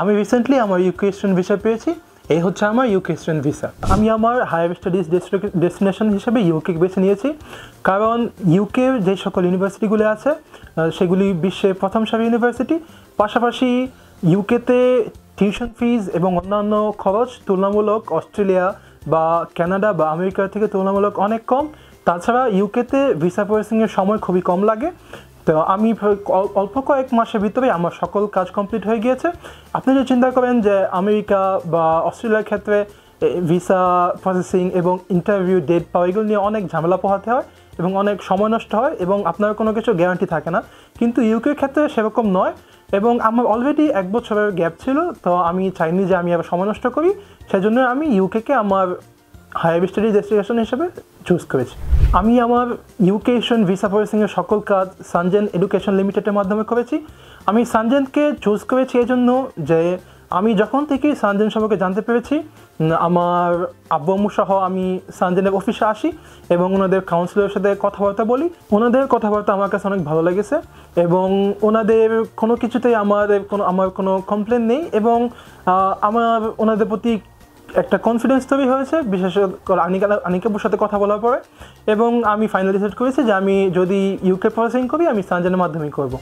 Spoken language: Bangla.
আমি রিসেন্টলি আমার ইউকে স্টুডেন্ট ভিসা পেয়েছি। এই হচ্ছে আমার ইউকে স্টুডেন্ট ভিসা। আমি আমার হায়ার স্টাডিজ ডেস্টিনেশন হিসেবে ইউকে বেছে নিয়েছি, কারণ ইউকে যে সকল ইউনিভার্সিটিগুলো আছে সেগুলি বিশ্বের প্রথম সারি ইউনিভার্সিটি। পাশাপাশি ইউকেতে টিউশন ফিজ এবং অন্যান্য খরচ তুলনামূলক অস্ট্রেলিয়া বা কানাডা বা আমেরিকার থেকে তুলনামূলক অনেক কম। তাছাড়া ইউকেতে ভিসা প্রসেসিংয়ের সময় খুবই কম লাগে। তো আমি অল্প কয়েক মাসের ভিতরে আমার সকল কাজ কমপ্লিট হয়ে গিয়েছে। আপনি যদি চিন্তা করেন যে আমেরিকা বা অস্ট্রেলিয়ার ক্ষেত্রে ভিসা প্রসেসিং এবং ইন্টারভিউ ডেট পাওয়া এগুলো নিয়ে অনেক ঝামেলা পোহাতে হয় এবং অনেক সময় নষ্ট হয় এবং আপনার কোনো কিছু গ্যারান্টি থাকে না, কিন্তু ইউকের ক্ষেত্রে সেরকম নয়। এবং আমার অলরেডি 1 বছরের গ্যাপ ছিল, তো আমি চাইনি যে আমি আবার সময় নষ্ট করি, সেজন্য আমি ইউকেকে আমার হায়ার স্টাডি ডেস্টিনেশন হিসেবে চুজ করেছি। আমি আমার ইউকে স্টুডেন্ট ভিসা প্রসেসিংয়ের সকল কাজ সানজেন এডুকেশন লিমিটেডের মাধ্যমে করেছি। আমি সানজেনকে চুজ করেছি এই জন্য যে আমি যখন থেকে সানজেন সম্পর্কে জানতে পেরেছি, আমার আব্বু আম্মু সহ আমি সানজেনের অফিসে আসি এবং ওনাদের কাউন্সিলরের সাথে কথাবার্তা বলি। ওনাদের কথাবার্তা আমার কাছে অনেক ভালো লেগেছে এবং ওনাদের কোনো কিছুতেই আমার কোনো কমপ্লেন নেই এবং আমার ওনাদের প্রতি একটা কনফিডেন্স তৈরি হয়েছে, বিশেষ করে আনিকাবুর সাথে কথা বলার পরে। এবং আমি ফাইনালি ডিসাইড করেছি যে আমি যদি ইউকে প্রসেসিং করি আমি সানজেনের মাধ্যমেই করব।